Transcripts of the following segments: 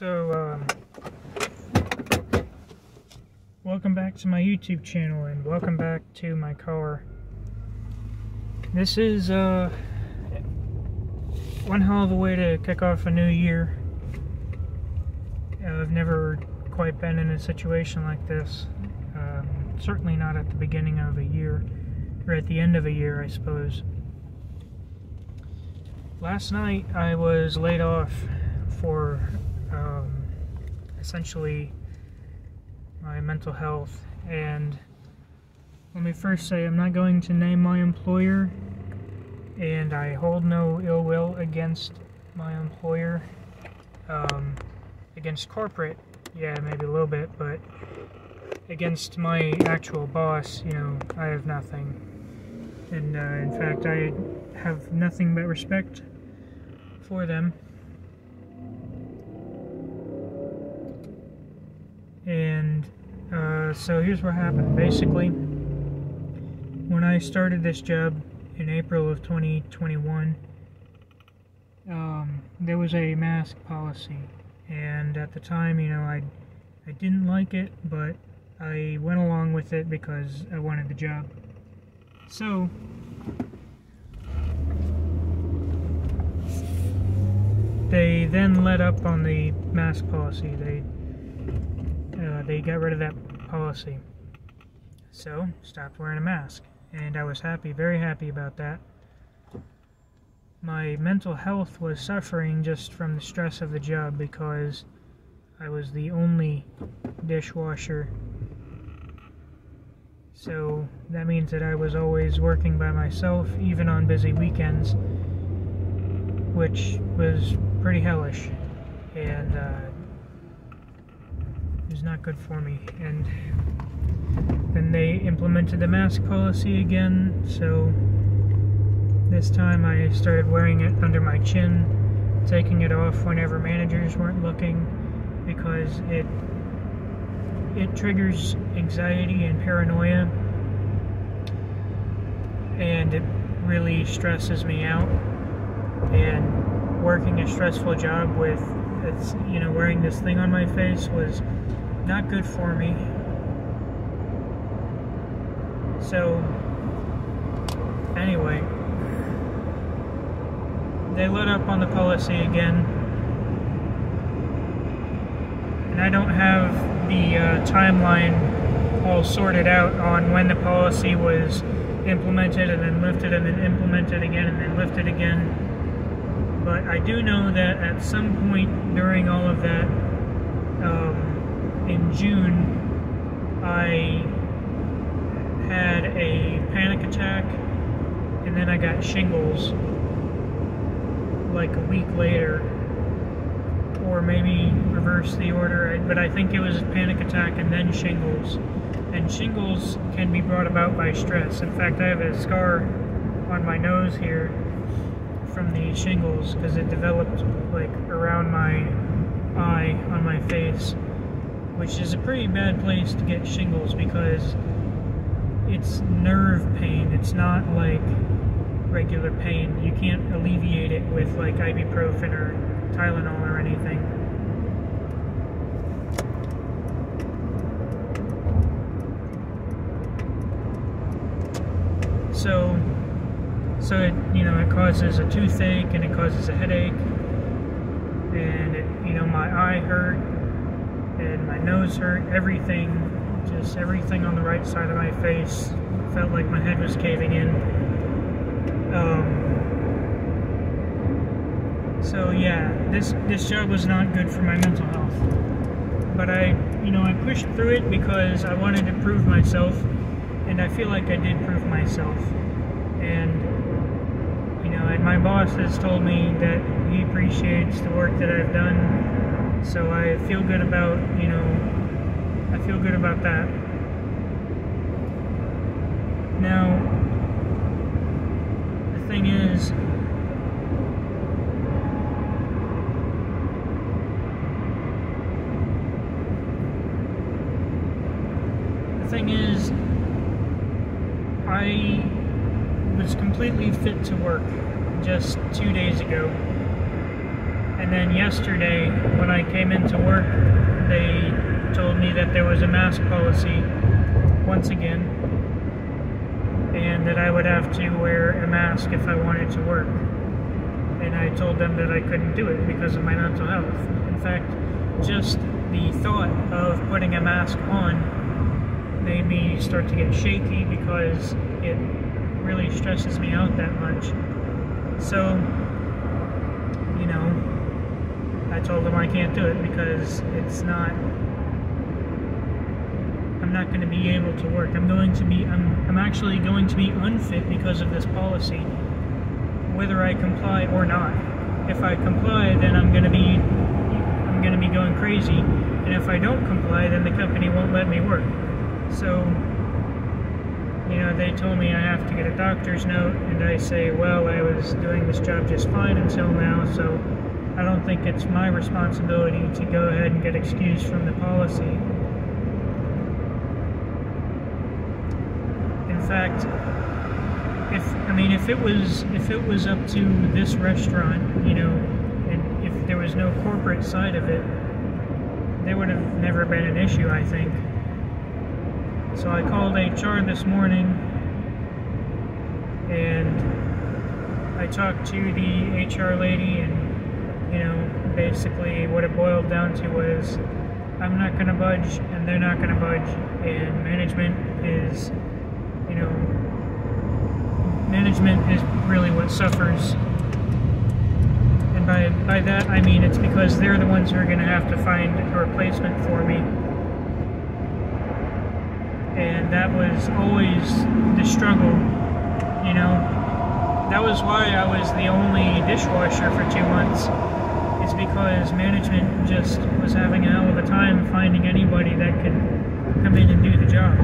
So, welcome back to my YouTube channel, and welcome back to my car. This is, one hell of a way to kick off a new year. I've never quite been in a situation like this. Certainly not at the beginning of a year, or at the end of a year, I suppose. Last night, I was laid off for essentially my mental health, and let me first say I'm not going to name my employer, and I hold no ill will against my employer. Against corporate, yeah, maybe a little bit, but against my actual boss, you know, I have nothing. And in fact, I have nothing but respect for them. And so here's what happened. Basically, when I started this job in April of 2021, there was a mask policy, and at the time, you know, I didn't like it, but I went along with it because I wanted the job. So they then let up on the mask policy. They got rid of that policy. So, stopped wearing a mask. And I was happy, very happy about that. My mental health was suffering just from the stress of the job because I was the only dishwasher. So, that means that I was always working by myself, even on busy weekends, which was pretty hellish. And, it was not good for me. And then they implemented the mask policy again, so this time I started wearing it under my chin, taking it off whenever managers weren't looking, because it triggers anxiety and paranoia, and it really stresses me out. And working a stressful job with, you know, wearing this thing on my face was not good for me. So, anyway, they let up on the policy again, and I don't have the timeline all sorted out on when the policy was implemented and then lifted and then implemented again and then lifted again. But I do know that at some point during all of that, in June, I had a panic attack, and then I got shingles like a week later, or maybe reverse the order, but I think it was a panic attack and then shingles. And shingles can be brought about by stress. In fact, I have a scar on my nose here from the shingles because it developed like around my eye on my face, which is a pretty bad place to get shingles because it's nerve pain. It's not like regular pain. You can't alleviate it with like ibuprofen or Tylenol or anything. So it, you know, it causes a toothache and it causes a headache, and it, you know, my eye hurt and my nose hurt. Everything, just everything on the right side of my face felt like my head was caving in. So yeah, this job was not good for my mental health. But I pushed through it because I wanted to prove myself, and I feel like I did prove myself. And and my boss has told me that he appreciates the work that I've done, so I feel good about, I feel good about that. Now, the thing is, I was completely fit to work just 2 days ago, And then yesterday, when I came into work, they told me that there was a mask policy once again, and that I would have to wear a mask if I wanted to work. And I told them that I couldn't do it because of my mental health. In fact, just the thought of putting a mask on made me start to get shaky because it really stresses me out that much. So, you know, I told them I can't do it because I'm not going to be able to work. I'm actually going to be unfit because of this policy, whether I comply or not. If I comply, then I'm going to be going crazy, and if I don't comply, then the company won't let me work. So, you know, they told me I have to get a doctor's note, and I say, well, I was doing this job just fine until now, so I don't think it's my responsibility to go ahead and get excused from the policy. In fact, if it was up to this restaurant, you know, and if there was no corporate side of it, there would have never been an issue, I think. So I called HR this morning, and I talked to the HR lady, and, you know, basically what it boiled down to was, I'm not going to budge, and they're not going to budge, and management is, you know, management is really what suffers. And by that I mean it's because they're the ones who are going to have to find a replacement for me. And that was always the struggle, you know. That was why I was the only dishwasher for 2 months. It's because management just was having a hell of a time finding anybody that could come in and do the job.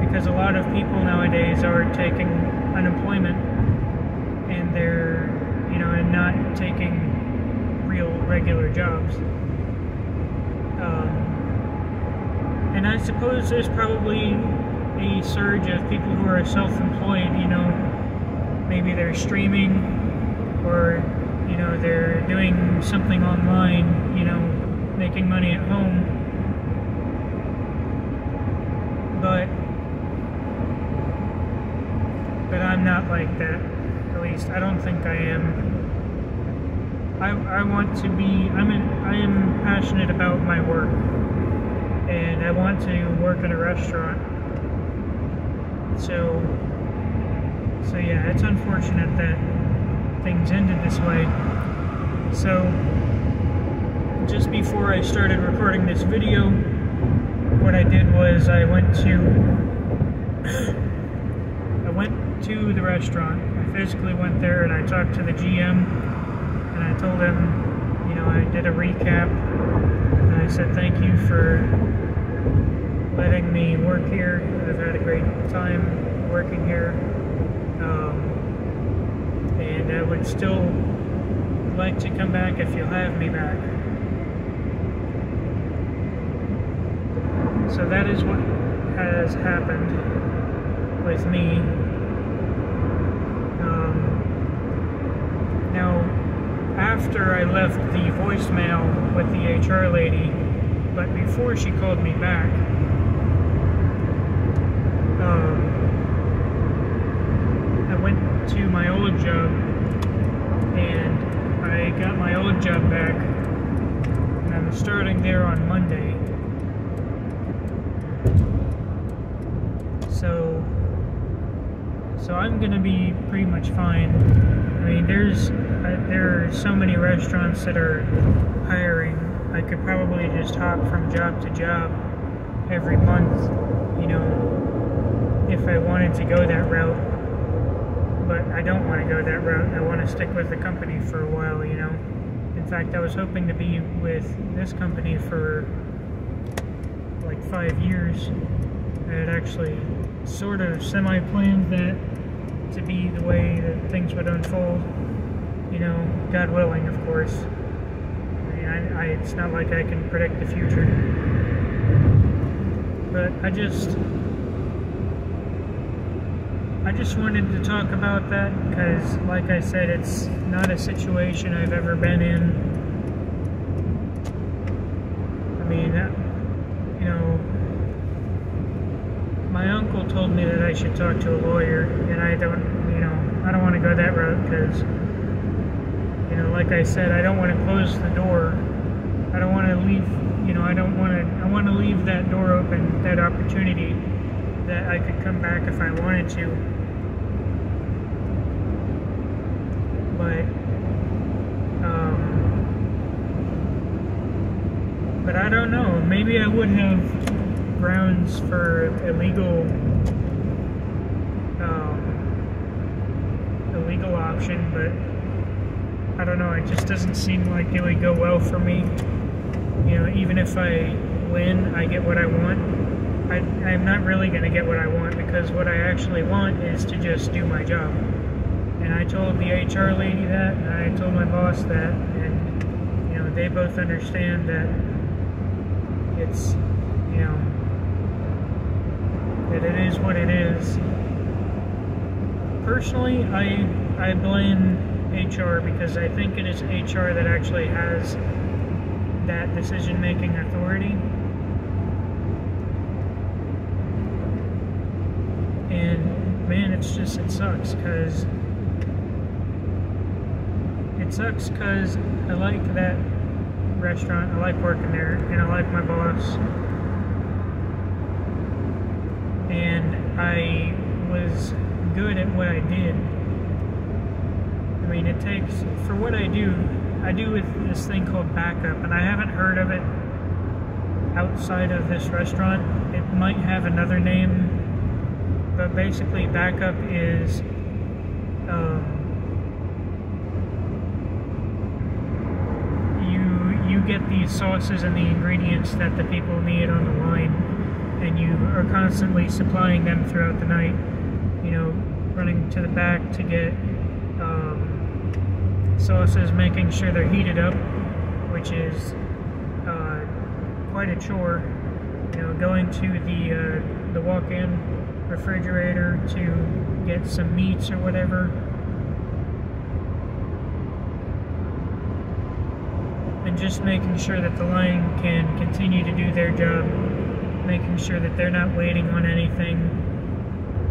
Because a lot of people nowadays are taking unemployment, and they're, you know, and not taking real regular jobs. And I suppose there's probably a surge of people who are self-employed, you know, maybe they're streaming, or, you know, they're doing something online, you know, making money at home. But I'm not like that. At least I don't think I am. I want to be, I am passionate about my work, and I want to work in a restaurant. So yeah, it's unfortunate that things ended this way. So just before I started recording this video, what I did was I went to the restaurant. I physically went there and I talked to the GM, and I told him, you know, I did a recap, and I said thank you for letting me work here. I've had a great time working here, and I would still like to come back if you'll have me back. So that is what has happened with me. Now, after I left the voicemail with the HR lady, but before she called me back, I went to my old job, and I got my old job back, and I'm starting there on Monday. So I'm gonna be pretty much fine. I mean, there are so many restaurants that are hiring. I could probably just hop from job to job every month, you know, if I wanted to go that route. But I don't want to go that route. I want to stick with the company for a while, you know. In fact, I was hoping to be with this company for like 5 years. I had actually sort of semi-planned that to be the way that things would unfold, you know, God willing, of course. I mean, it's not like I can predict the future, but I just wanted to talk about that because, like I said, it's not a situation I've ever been in. I mean, you know, my uncle told me that I should talk to a lawyer, and I don't want to go that route because, like I said, I don't want to close the door. I don't want to leave, I want to leave that door open, that opportunity that I could come back if I wanted to. But I don't know, maybe I would have grounds for illegal option, but I don't know, it just doesn't seem like it would go well for me. Even if I win, I get what I want. I'm not really going to get what I want, because what I actually want is to just do my job. And I told the HR lady that, and I told my boss that, and they both understand that it's, that it is what it is. Personally, I blame HR because I think it is HR that actually has that decision-making authority. And man, it sucks because I like that restaurant, I like working there, and I like my boss, and I was good at what I did. I mean, it takes, for what I do with this thing called backup, and I haven't heard of it outside of this restaurant. It might have another name, but basically backup is you get these sauces and the ingredients that the people need on the line, and you are constantly supplying them throughout the night, running to the back to get sauces, making sure they're heated up, which is quite a chore. Going to the walk-in refrigerator to get some meats or whatever, and just making sure that the line can continue to do their job, making sure that they're not waiting on anything.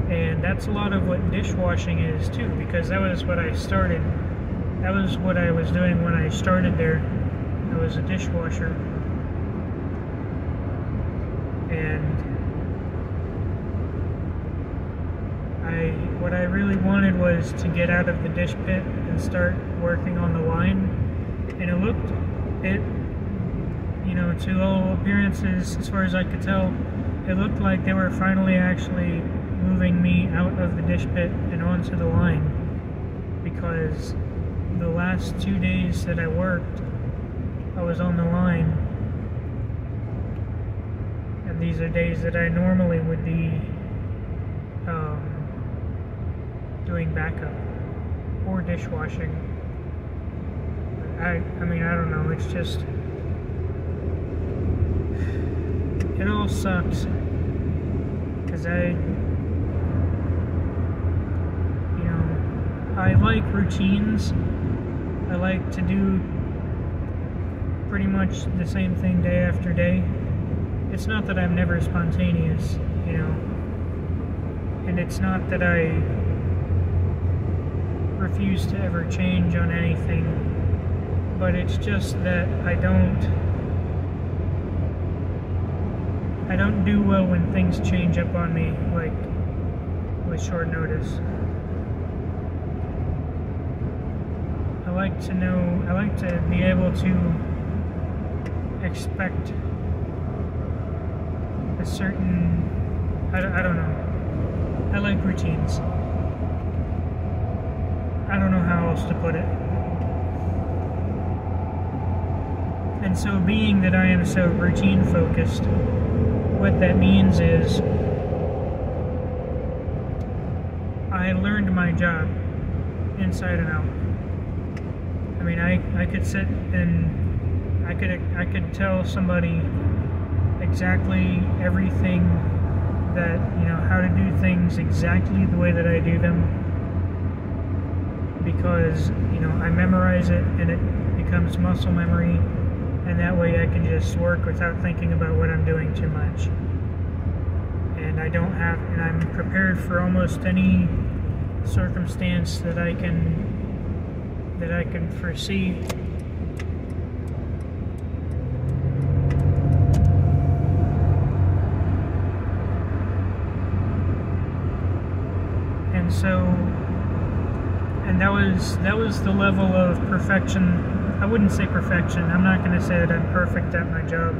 And that's a lot of what dishwashing is too, because that was what I started. That was what I was doing when I started there. I was a dishwasher. And what I really wanted was to get out of the dish pit and start working on the line. And to all appearances, as far as I could tell, it looked like they were finally actually moving me out of the dish pit and onto the line, because the last 2 days that I worked, I was on the line, and these are days that I normally would be doing backup or dishwashing. I mean, I don't know, it's just, it all sucks, because I like routines. I like to do pretty much the same thing day after day. It's not that I'm never spontaneous, and it's not that I refuse to ever change on anything, but it's just that I don't do well when things change up on me, like with short notice. I like to be able to expect a certain, I don't know. I like routines. I don't know how else to put it. And so, being that I am so routine focused, what that means is I learned my job inside and out. I mean, I could sit and I could tell somebody exactly everything that, you know, how to do things exactly the way that I do them, because, you know, I memorize it and it becomes muscle memory, and that way I can just work without thinking about what I'm doing too much. And I'm prepared for almost any circumstance that I can foresee. And so, and that was the level of perfection. I wouldn't say perfection. I'm not going to say that I'm perfect at my job,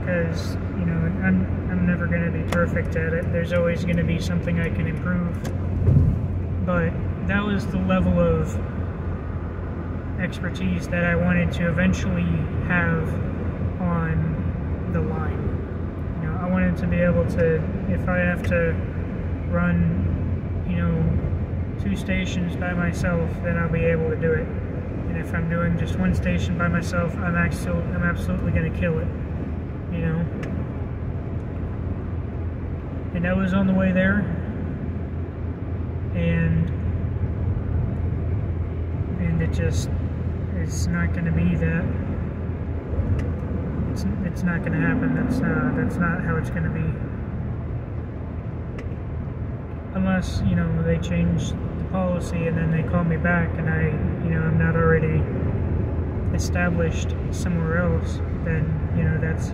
because, you know, I'm never going to be perfect at it. There's always going to be something I can improve. But that was the level of expertise that I wanted to eventually have on the line. You know, I wanted to be able to, if I have to run, you know, 2 stations by myself, then I'll be able to do it. And if I'm doing just 1 station by myself, I'm absolutely going to kill it, you know. And I was on the way there, and it's not going to be that. It's not going to happen. That's not how it's going to be. Unless, you know, they change the policy and then they call me back and I'm not already established somewhere else, then, you know, that's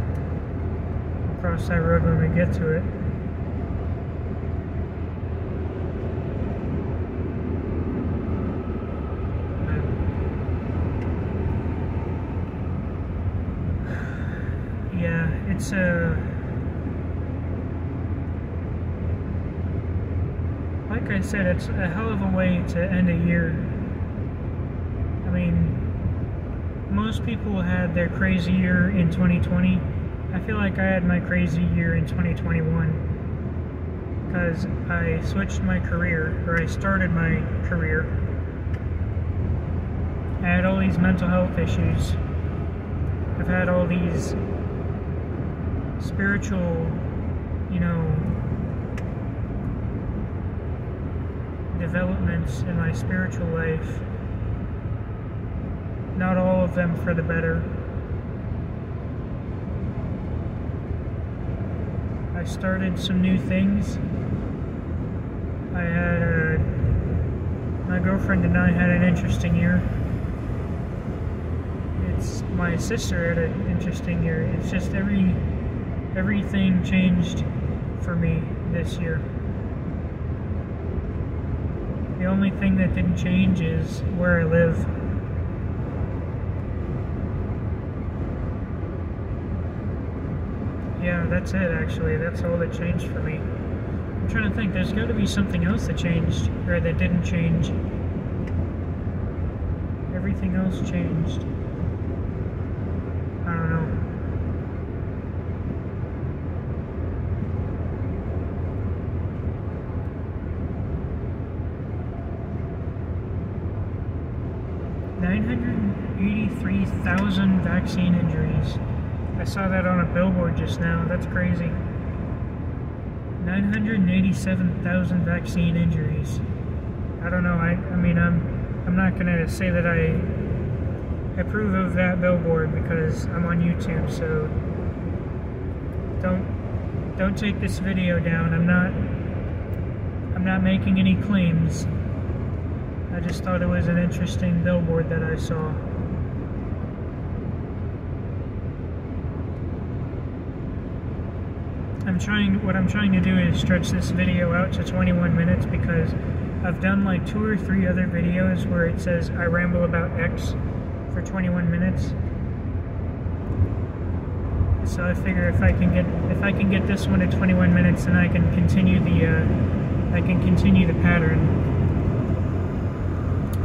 across that road when we get to it. Yeah, it's like I said, it's a hell of a way to end a year. I mean, most people had their crazy year in 2020. I feel like I had my crazy year in 2021 because I switched my career, or I started my career. I had all these mental health issues. I've had all these spiritual, you know, developments in my spiritual life. Not all of them for the better. I started some new things. My girlfriend and I had an interesting year. My sister had an interesting year. It's just everything changed for me this year. The only thing that didn't change is where I live. Yeah, that's it actually. That's all that changed for me. I'm trying to think, there's got to be something else that changed, or that didn't change. Everything else changed. I don't know. $983,000 vaccine injuries. I saw that on a billboard just now. That's crazy. 987,000 vaccine injuries. I don't know. I mean, I'm not gonna say that I approve of that billboard because I'm on YouTube. So don't take this video down. I'm not making any claims. I just thought it was an interesting billboard that I saw. What I'm trying to do is stretch this video out to 21 minutes because I've done like 2 or 3 other videos where it says I ramble about X for 21 minutes. So I figure if I can get this one to 21 minutes, then I can continue the pattern.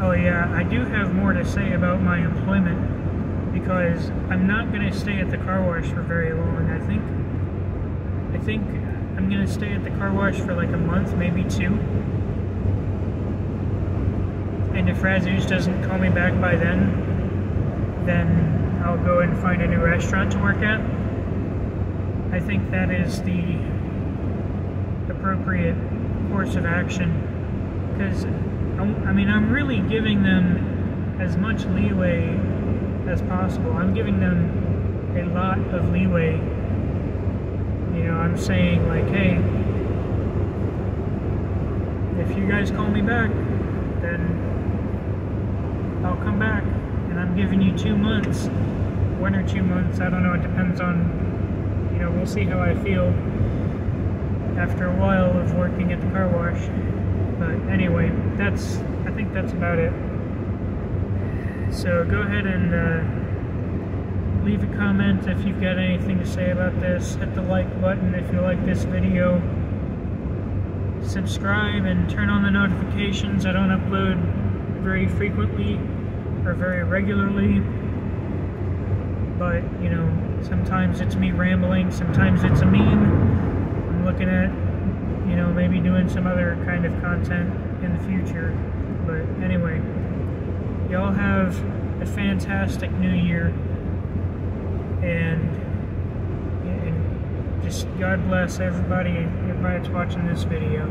Oh yeah, I do have more to say about my employment because I'm not going to stay at the car wash for very long. I think I'm going to stay at the car wash for like a month, maybe 2. And if Razzoos doesn't call me back by then I'll go and find a new restaurant to work at. I think that is the appropriate course of action, because I mean, I'm really giving them as much leeway as possible. I'm giving them a lot of leeway. You know, I'm saying like, hey, if you guys call me back, then I'll come back, and I'm giving you 2 months, 1 or 2 months, I don't know, it depends on, you know, we'll see how I feel after a while of working at the car wash. But anyway, I think that's about it. So go ahead and leave a comment if you've got anything to say about this. Hit the like button if you like this video. Subscribe and turn on the notifications. I don't upload very frequently or very regularly, but you know, sometimes it's me rambling, sometimes it's a meme I'm looking at, you know, maybe doing some other kind of content in the future. But anyway, y'all have a fantastic new year, and just God bless everybody that's watching this video.